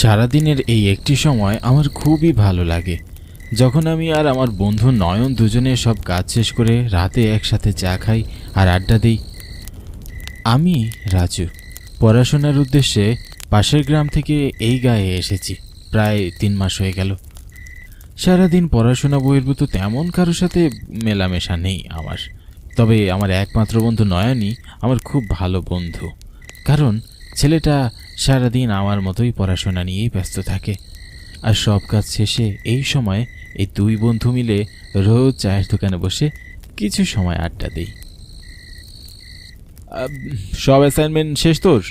সারাদিনের এই একটি সময় আমার খুবই ভালো লাগে, যখন আমি আর আমার বন্ধু নয়ন দুজনে সব কাজ শেষ করে রাতে একসাথে চা খাই আর আড্ডা দিই। আমি রাজু, পড়াশোনার উদ্দেশ্যে পাশের গ্রাম থেকে এই গাঁয়ে এসেছি। প্রায় 3 মাস হয়ে গেল। সারাদিন পড়াশোনা বহির্ভূত তেমন কারোর সাথে মেলামেশা নেই আমার। তবে আমার একমাত্র বন্ধু নয়নই আমার খুব ভালো বন্ধু, কারণ ছেলেটা সারাদিন আমার মতোই পড়াশোনা নিয়েই ব্যস্ত থাকে। আর সব কাজ শেষে এই সময় এই দুই বন্ধু মিলে রোজ চায়ের দোকানে বসে কিছু সময় আড্ডা দিই। সব অ্যাসাইনমেন্ট শেষ তোর?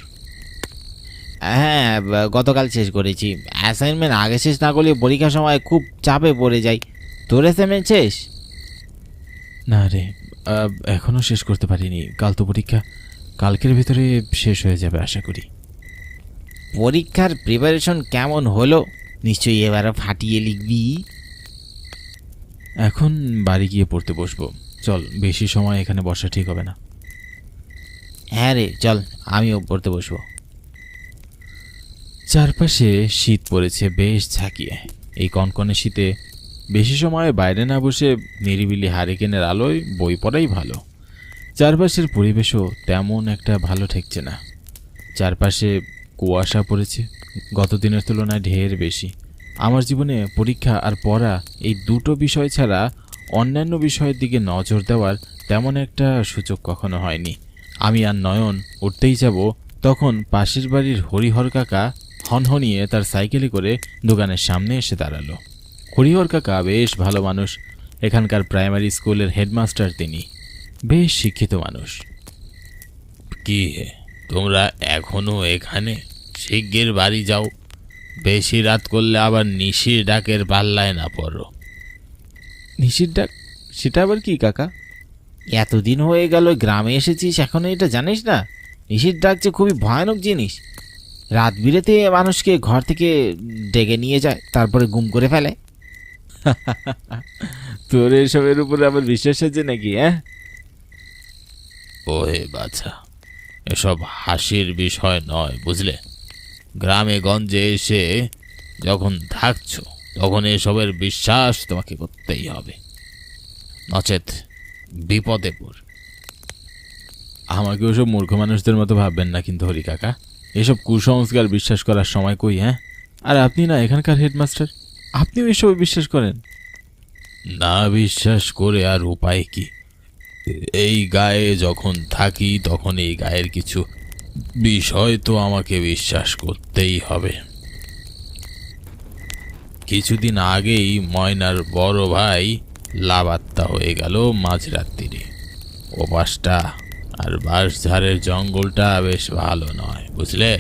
হ্যাঁ, গতকাল শেষ করেছি। অ্যাসাইনমেন্ট আগে শেষ না করলে পরীক্ষার সময় খুব চাপে পড়ে যাই। তোর অ্যাসাইনমেন্ট শেষ? না রে, এখনো শেষ করতে পারিনি। কাল তো পরীক্ষা, কালকের ভিতরে শেষ হয়ে যাবে আশা করি। পরীক্ষার প্রিপারেশন কেমন হলো? নিশ্চয়ই এবারও ফাটিয়ে লিখবি। এখন বাড়ি গিয়ে পড়তে বসবো। চল, বেশি সময় এখানে বসা ঠিক হবে না। হ্যাঁ রে, চল আমিও পড়তে বসবো। চারপাশে শীত পড়েছে বেশ ঝাঁকিয়ে। এই কনকনে শীতে বেশি সময় বাইরে না বসে নিরিবিলি হারিকেনের আলোয় বই পড়াই ভালো। চারপাশের পরিবেশও তেমন একটা ভালো ঠেকছে না। চারপাশে কুয়াশা পড়েছে গত দিনের তুলনায় ঢের বেশি। আমার জীবনে পরীক্ষা আর পড়া এই দুটো বিষয় ছাড়া অন্যান্য বিষয়ের দিকে নজর দেওয়ার তেমন একটা সুযোগ কখনো হয়নি। আমি আর নয়ন উঠতেই যাব, তখন পাশের বাড়ির হরিহর কাকা হনহনিয়ে তার সাইকেলে করে দোকানের সামনে এসে দাঁড়ালো। হরিহর কাকা বেশ ভালো মানুষ, এখানকার প্রাইমারি স্কুলের হেডমাস্টার তিনি। বেশ শিক্ষিত মানুষ। কি তোমরা এখনো এখানে? শিগগির বাড়ি যাও, বেশি রাত করলে আবার নিশির ডাকের পাল্লায় না পড়ো। নিশির ডাক? সেটা আবার কি কাকা? এতদিন হয়ে গেল গ্রামে এসেছিস, এখনো এটা জানিস না? নিশির ডাক যে খুবই ভয়ানক জিনিস। রাত বিরেতে মানুষকে ঘর থেকে ডেকে নিয়ে যায়, তারপরে গুম করে ফেলে। তোর এসবের উপরে আবার বিশ্বাস আছে নাকি? হ্যাঁ, ওহে বাছা, এসব হাসির বিষয় নয়, বুঝলে? গ্রামে গঞ্জে এসে যখন থাকছ তখন এসবের বিশ্বাস তোমাকে করতেই হবে, নচেত বিপদে পড়। আমাকে ওসব মূর্খ মানুষদের মতো ভাববেন না কিন্তু হরি কাকা। এসব কুসংস্কার বিশ্বাস করার সময় কই? হ্যাঁ, আর আপনি না এখানকার হেডমাস্টার, আপনিও এসবে বিশ্বাস করেন? না বিশ্বাস করে আর উপায় কি? এই গায়ে যখন থাকি তখন এই গায়ের কিছু বিষয় তো আমাকে বিশ্বাস করতেই হবে। কিছুদিন আগেই ময়নার বড় ভাই লাবাত্তা হয়ে গেল মাঝরাত্রিরে। ওপাশটা আর বাঁশঝাড়ের জঙ্গলটা বেশ ভালো নয়, বুঝলে?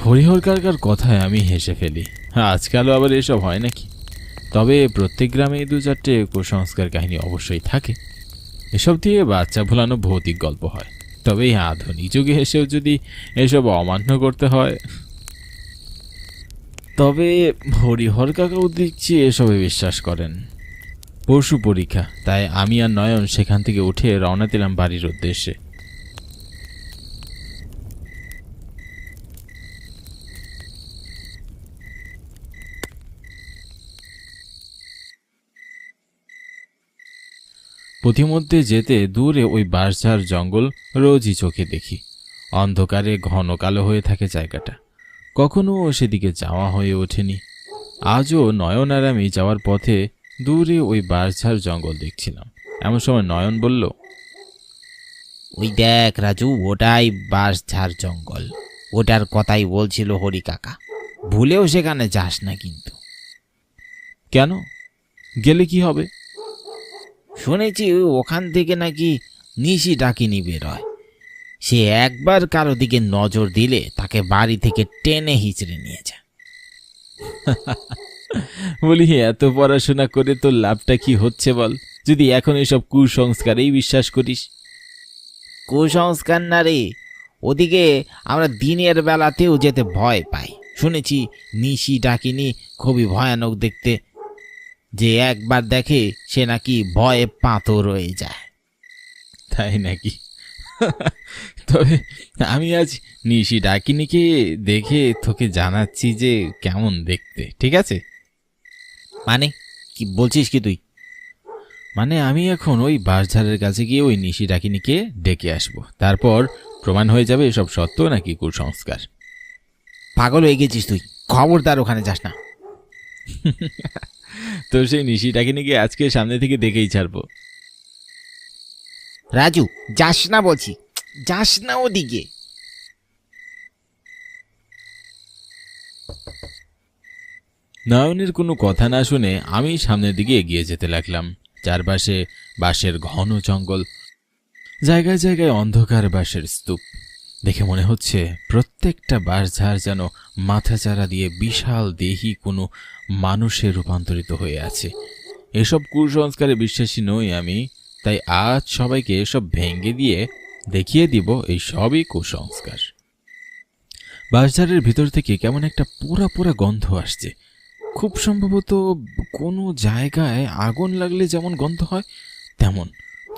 হরিহর কাকার কথায় আমি হেসে ফেলি। আজকালও আবার এসব হয় নাকি? তবে প্রত্যেক গ্রামে 2-4টে কুসংস্কার কাহিনী অবশ্যই থাকে। এসব দিয়ে বাচ্চা ভোলানো ভৌতিক গল্প হয়। তবে এই আধুনিক যুগে এসেও যদি এসব অমান্য করতে হয়, তবে হরিহর কাকাও দেখছি এসবে বিশ্বাস করেন। পরশু পরীক্ষা, তাই আমি আর নয়ন সেখান থেকে উঠে রওনা দিলাম বাড়ির উদ্দেশ্যে। পথিমধ্যে যেতে দূরে ওই বাঁশঝাড় জঙ্গল রোজই চোখে দেখি। অন্ধকারে ঘন কালো হয়ে থাকে জায়গাটা, কখনো সেদিকে যাওয়া হয়ে ওঠেনি। আজও নয়ন আর আমি যাওয়ার পথে দূরে ওই বাঁশঝাড় জঙ্গল দেখছিলাম। এমন সময় নয়ন বলল, ওই দেখ রাজু, ওটাই বাঁশঝাড় জঙ্গল। ওটার কথাই বলছিল হরি কাকা। ভুলেও সেখানে যাস না কিন্তু। কেন? গেলে কি হবে? শুনেছি ওখান থেকে নাকি নিশি ডাকিনি বেরোয়। সে একবার কারো দিকে নজর দিলে তাকে বাড়ি থেকে টেনে হিচড়ে নিয়ে যায়। বলি, এত পড়াশোনা করে তোর লাভটা কি হচ্ছে বল, যদি এখন এসব কুসংস্কারেই বিশ্বাস করিস? কুসংস্কার না রে, ওদিকে আমরা দিনের বেলাতেও যেতে ভয় পাই। শুনেছি নিশি ডাকিনি খুবই ভয়ানক দেখতে, যে একবার দেখে সে নাকি ভয়ে পাথর হয়ে যায়। তাই নাকি? তবে আমি আজ নিশি ডাকিনীকে দেখে তোকে জানাচ্ছি যে কেমন দেখতে, ঠিক আছে? মানে কি বলছিস কি তুই? মানে আমি এখন ওই বাঁশঝাড়ের কাছে গিয়ে ওই নিশি ডাকিনীকে ডেকে আসবো, তারপর প্রমাণ হয়ে যাবে এসব সত্য নাকি কুসংস্কার। পাগল হয়ে গেছিস তুই, খবরদার ওখানে যাস না। তো সেই নিশি ডাকিনীকে আজকে সামনে থেকে দেখেই ছাড়বো। রাজু, যাস না বলছি, যাস না ওদিকে। নয়নের কোনো কথা না শুনে আমি সামনের দিকে এগিয়ে যেতে লাগলাম। চারপাশে বাঁশের ঘন জঙ্গল, জায়গায় জায়গায় অন্ধকার বাঁশের স্তূপ। দেখে মনে হচ্ছে প্রত্যেকটা বাঁশঝাড় যেন মাথাচাড়া দিয়ে বিশাল দেহী কোনো মানুষে রূপান্তরিত হয়ে আছে। এসব কুসংস্কারে বিশ্বাসী নই আমি, তাই আজ সবাইকে এসব ভেঙে দিয়ে দেখিয়ে দিব এই সবই কুসংস্কার। বাঁশঝাড়ের ভিতর থেকে কেমন একটা পোড়া পোড়া গন্ধ আসছে। খুব সম্ভবত কোনো জায়গায় আগুন লাগলে যেমন গন্ধ হয় তেমন,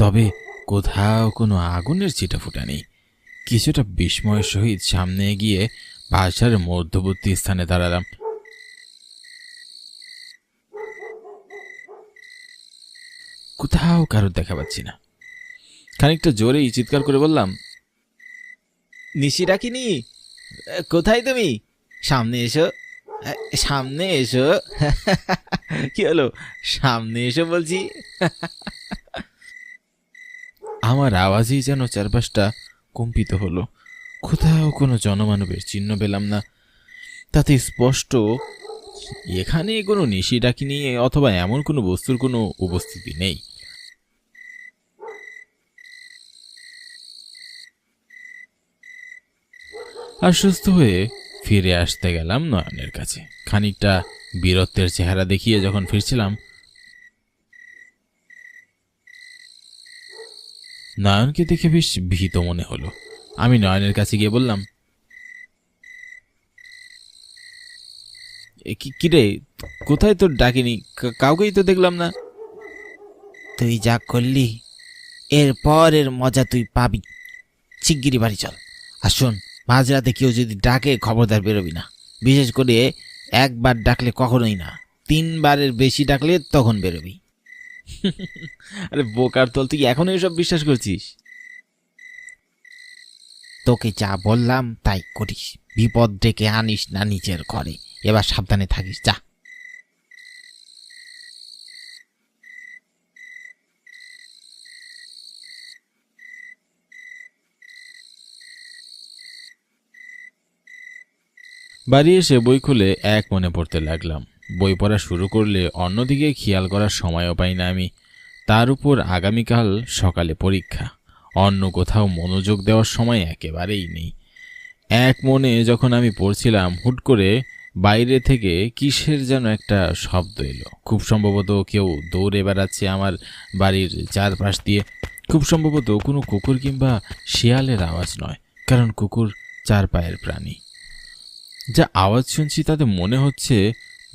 তবে কোথাও কোনো আগুনের ছিটাফোঁটা নেই। কিছুটা বিস্ময়ের সহিত সামনে এগিয়ে বাঁশঝাড়ের মধ্যবর্তী স্থানে দাঁড়ালাম। কোথাও কারোর দেখা পাচ্ছি না। খানিকটা জোরেই চিৎকার করে বললাম, নিশি ডাকিনি, কোথায় তুমি? সামনে এসো, সামনে এসো। কি হলো, সামনে এসো বলছি। আমার আওয়াজেই যেন চারপাশটা কম্পিত হলো। কোথাও কোনো জনমানবের চিহ্ন পেলাম না। তাতে স্পষ্ট এখানে কোনো নিশি ডাকিনী অথবা এমন কোনো বস্তুর কোনো উপস্থিতি নেই। আশ্বস্ত হয়ে ফিরে আসতে গেলাম নয়নের কাছে। খানিকটা বীরত্বের চেহারা দেখিয়ে যখন ফিরছিলাম, নয়নকে দেখে বেশ ভীত মনে হলো। আমি নয়নের কাছে গিয়ে বললাম, কিরে, কোথায় তোর ডাকিনি? কাউকেই তো দেখলাম না। তুই যা করলি, এরপর এর মজা তুই পাবি। শিগগিরই বাড়ি চল। আর শোন, মাঝরাতে কেউ যদি ডাকে খবরদার বেরোবি না। বিশেষ করে একবার ডাকলে কখনোই না, 3 বারের বেশি ডাকলে তখন বেরোবি। আরে বোকার দল, তুই এখনো এসব বিশ্বাস করছিস? তোকে যা বললাম তাই করিস। বিপদ ডেকে আনিস না নিজের ঘরে। এবার সাবধানে থাকিস, যা। বাড়ি এসে বই খুলে এক মনে পড়তে লাগলাম। বই পড়া শুরু করলে অন্যদিকে খেয়াল করার সময়ও পাই না আমি। তার উপর আগামীকাল সকালে পরীক্ষা, অন্য কোথাও মনোযোগ দেওয়ার সময় একেবারেই নেই। এক মনে যখন আমি পড়ছিলাম, হুট করে বাইরে থেকে কিসের যেন একটা শব্দ এলো। খুব সম্ভবত কেউ দৌড়ে বেড়াচ্ছে আমার বাড়ির চারপাশ দিয়ে। খুব সম্ভবত কোনো কুকুর কিংবা শিয়ালের আওয়াজ নয়, কারণ কুকুর 4 পায়ের প্রাণী। যা আওয়াজ শুনছি তাতে মনে হচ্ছে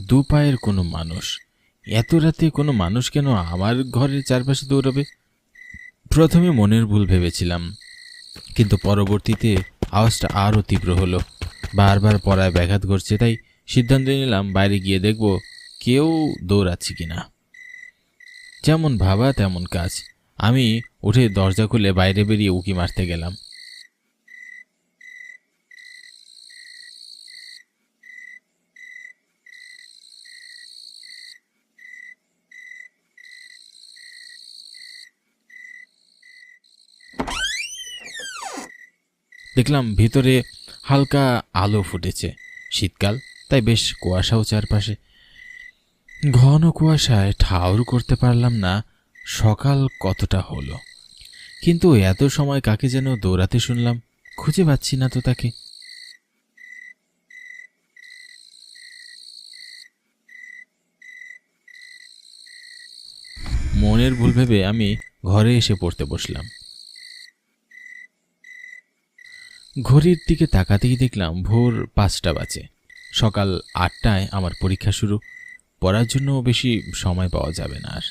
2 পায়ের কোনো মানুষ। এত রাতে কোনো মানুষ কেন আমার ঘরের চারপাশে দৌড়াবে? প্রথমে মনের ভুল ভেবেছিলাম, কিন্তু পরবর্তীতে আওয়াজটা আরও তীব্র হলো। বারবার পড়ায় ব্যাঘাত ঘটছে, তাই সিদ্ধান্ত নিলাম বাইরে গিয়ে দেখব কেউ দৌড়াচ্ছে কিনা। যেমন ভাবা তেমন কাজ। আমি উঠে দরজা খুলে বাইরে বেরিয়ে উকি মারতে গেলাম। দেখলাম ভিতরে হালকা আলো ফুটেছে। শীতকাল, তাই বেশ কুয়াশাও চারপাশে। ঘন কুয়াশায় ঠাউর করতে পারলাম না সকাল কতটা হলো, কিন্তু এত সময় কাকে যেন দৌড়াতে শুনলাম। খুঁজে পাচ্ছি না তো তাকে। মনের ভুল ভেবে আমি ঘরে এসে পড়তে বসলাম। ঘড়ির দিকে তাকাতেই দেখলাম ভোর 5টা বাজে। সকাল 8টায় আমার পরীক্ষা শুরু। পড়ার জন্য বেশি সময় পাওয়া যাবে না আর।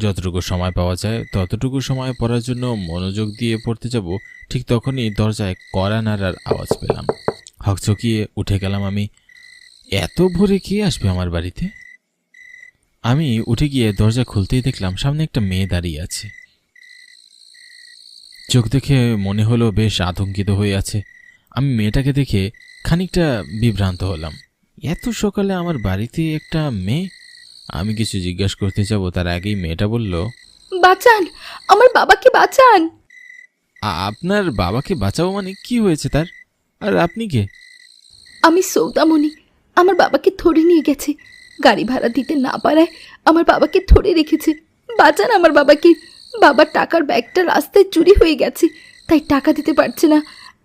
যতটুকু সময় পাওয়া যায় ততটুকু সময় পড়ার জন্য মনোযোগ দিয়ে পড়তে যাব, ঠিক তখনই দরজায় কড়া নাড়ার আওয়াজ পেলাম। হকচকিয়ে উঠে গেলাম আমি। এত ভোরে কে আসবে আমার বাড়িতে? আমি উঠে গিয়ে দরজা খুলতেই দেখলাম সামনে একটা মেয়ে দাঁড়িয়ে আছে। চোখ দেখে মনে হলো বেশ আতঙ্কিত হয়ে আছে। আমি মেয়েটাকে দেখে খানিকটা বিভ্রান্ত হলাম। এত সকালে আমার বাড়িতে একটা মেয়ে? আমি কিছু জিজ্ঞাসা করতে যাব তার আগেই মেয়েটা বলল, বাঁচান, আমার বাবাকে বাঁচান। আপনার বাবাকে বাঁচাবো মানে কি হয়েছে তার? আর আপনি কে? আমি সৌদামণি, আমার বাবাকে ধরে নিয়ে গেছে। গাড়ি ভাড়া দিতে না পারায় আমার বাবাকে ধরে রেখেছে। বাঁচান আমার বাবাকে। বাবার টাকার ব্যাগটা রাস্তায় চুরি হয়ে গেছে, তাই টাকা দিতে পারছে না।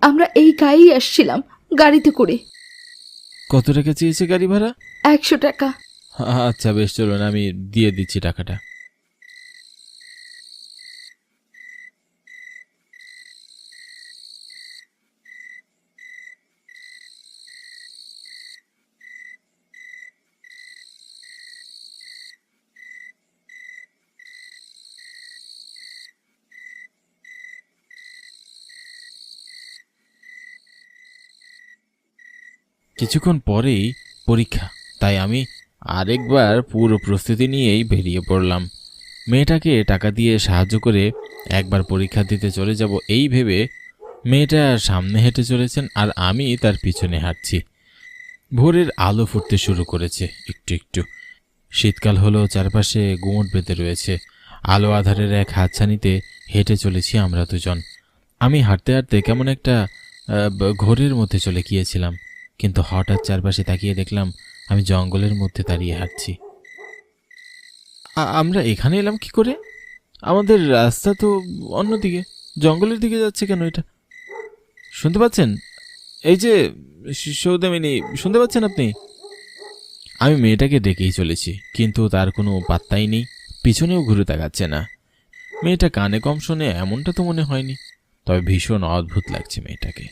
আমরা এই গায়েই আসছিলাম গাড়িতে করে। কত টাকা চেয়েছে গাড়ি ভাড়া? 100 টাকা। আচ্ছা বেশ, চলুন আমি দিয়ে দিচ্ছি টাকাটা। কিছুক্ষণ পরেই পরীক্ষা, তাই আমি আরেকবার পুরো প্রস্তুতি নিয়েই বেরিয়ে পড়লাম। মেয়েটাকে টাকা দিয়ে সাহায্য করে একবার পরীক্ষা দিতে চলে যাব এই ভেবে মেয়েটা সামনে হেঁটে চলেছেন আর আমি তার পিছনে হাঁটছি। ভোরের আলো ফুটতে শুরু করেছে একটু একটু। শীতকাল হলো, চারপাশে গুমট বেঁধে রয়েছে। আলো আধারের এক হাতছানিতে হেঁটে চলেছি আমরা দুজন। আমি হাঁটতে হাঁটতে কেমন একটা ঘোরের মধ্যে চলে গিয়েছিলাম, কিন্তু হঠাৎ চারপাশে তাকিয়ে দেখলাম আমি জঙ্গলের মধ্যে দাঁড়িয়ে হাঁটছি। আমরা এখানে এলাম কি করে? আমাদের রাস্তা তো অন্যদিকে, জঙ্গলের দিকে যাচ্ছে কেন এটা? শুনতে পাচ্ছেন? এই যে সৌদামিনী, শুনতে পাচ্ছেন আপনি? আমি মেয়েটাকে ডেকেই চলেছি, কিন্তু তার কোনো পাত্তাই নেই, পিছনেও ঘুরে তাকাচ্ছে না। মেয়েটা কানে কম শোনে এমনটা তো মনে হয়নি, তবে ভীষণ অদ্ভুত লাগছে মেয়েটাকে।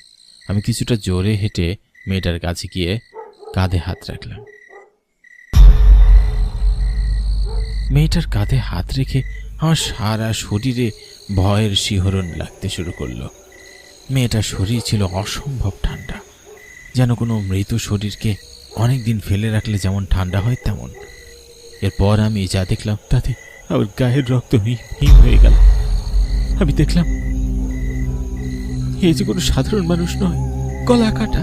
আমি কিছুটা জোরে হেঁটে মেয়েটার কাছে গিয়ে কাঁধে হাত রাখলাম। মেয়েটার কাঁধে হাত রেখে আমার সারা শরীরে ভয়ের শিহরণ লাগতে শুরু করলো। মেয়েটার শরীর ছিল অসম্ভব ঠান্ডা, যেন কোনো মৃত শরীরকে অনেকদিন ফেলে রাখলে যেমন ঠান্ডা হয় তেমন। এরপর আমি যা দেখলাম তাতে আমার গায়ের রক্ত হিম হয়ে গেল। আমি দেখলাম এই যে কোনো সাধারণ মানুষ নয়, গলা কাটা,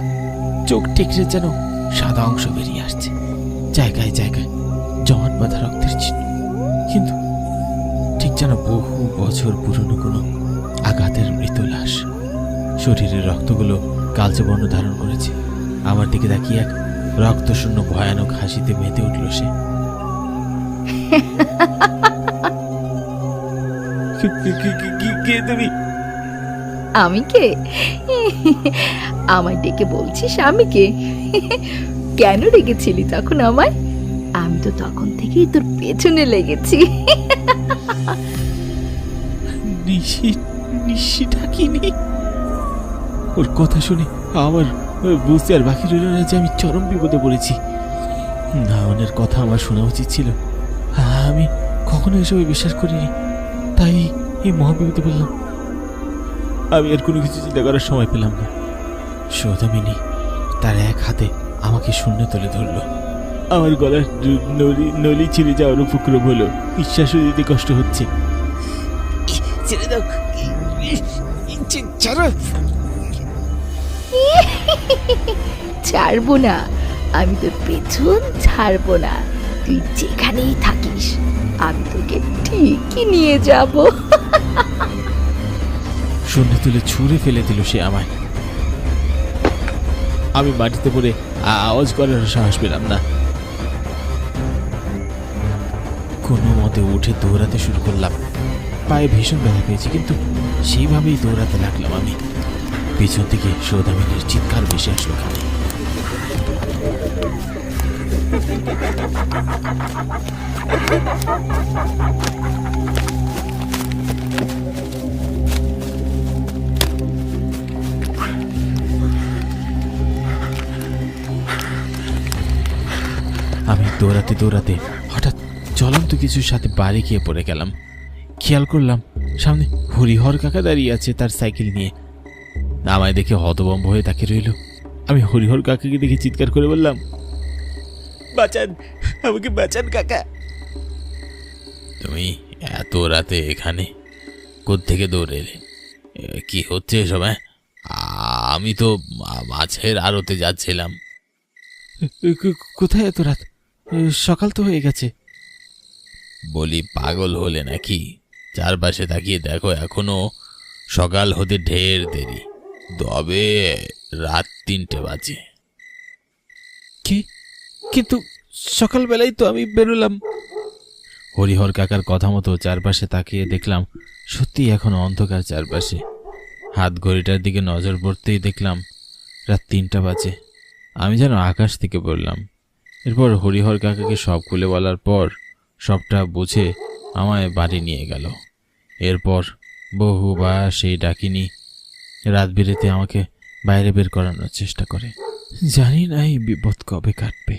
চোখ টেকরে যেন সাদা অংশ বেরিয়ে আসছে, জায়গায় জায়গায় জমাট বাঁধা রক্তের চিহ্ন, কিন্তু ঠিক যেন বহু বছর পুরনো কোনো আঘাতের মৃত লাশ। শরীরের রক্তগুলো কালচে বর্ণ ধারণ করেছে। আমার দিকে তাকিয়ে এক রক্তশূন্য ভয়ানক হাসিতে মেতে উঠল সে। কে তুমি? আমি কে? আমায় ডেকে বলছিস আমি কে? কেন রেখেছিলি তখন আমায়? আমি তো তখন থেকেই তোর পেছনে লেগেছি। নিশি ডাকিনি? ওর কথা শুনে আমার বুঝতে আর বাকি রইল না যে আমি চরম বিপদে পড়েছি। নাওনের কথা আমার শোনা উচিত ছিল। আমি কখনো এসবে বিশ্বাস করিনি, তাই এই মহাবিপদে বললাম। আমি আর কোনো কিছু চিন্তা করার সময় পেলাম না। সৌদামিনী তার এক হাতে আমাকে শূন্য তুলে ধরল। আমার গলার নলি ছিঁড়ে যাওয়ার উপক্রম হলো, নিঃশ্বাসও দিতে কষ্ট হচ্ছে। ছেড়ে দাও, ছাড়ো। ছাড়বো না, আমি তোর পেছন ছাড়বো না। তুই যেখানেই থাকিস আমি তোকে ঠিকই নিয়ে যাব। শূন্য তুলে ছুঁড়ে ফেলে দিল সে আমায়। আমি মাটিতে পড়ে আওয়াজ করার সাহস পেলাম না। কোনো মতে উঠে দৌড়াতে শুরু করলাম। পায়ে ভীষণ ব্যথা পেয়েছি, কিন্তু সেইভাবেই দৌড়াতে লাগলাম আমি। পিছন থেকে সৌদামিনীর চিৎকার ভেসে আসলো কানে। আমি দৌড়াতে দৌড়াতে হঠাৎ জ্বলন্ত কিছুর সাথে বাড়ি গিয়ে পড়ে গেলাম। খেয়াল করলাম সামনে হরিহর কাকা দাঁড়িয়ে আছে তার সাইকেল নিয়ে। আমায় দেখে হতভম্ব হয়ে তাকিয়ে রইল। আমি হরিহর কাকাকে দেখে চিৎকার করে বললাম, বাঁচান, আমাকে বাঁচান কাকা। তুমি এত রাতে এখানে কোত্থেকে দৌড়ে এলে? কি হচ্ছে এসব? আমি তো মাছের আড়তে যাচ্ছিলাম। কোথায় এত রাত? সকাল তো হয়ে গেছে। বলি, পাগল হলে নাকি? চারপাশে তাকিয়ে দেখো, এখনো সকাল হতে ঢের দেরি, তবে রাত 3টে বাজে। কি? কিন্তু সকালবেলায় তো আমি বেরোলাম। হরিহর কাকার কথা মতো চারপাশে তাকিয়ে দেখলাম সত্যি এখনো অন্ধকার চারপাশে। হাত ঘড়িটার দিকে নজর পড়তেই দেখলাম রাত 3টা বাজে। আমি যেন আকাশ থেকে পড়লাম। এরপর হরিহর কাকাকে সব খুলে বলার পর সবটা বুঝে আমায় বাড়ি নিয়ে গেল। এরপর বহুবার সেই ডাকিনি রাত বিরেতে আমাকে বাইরে বের করানোর চেষ্টা করে। জানি না এই বিপদ কবে কাটবে।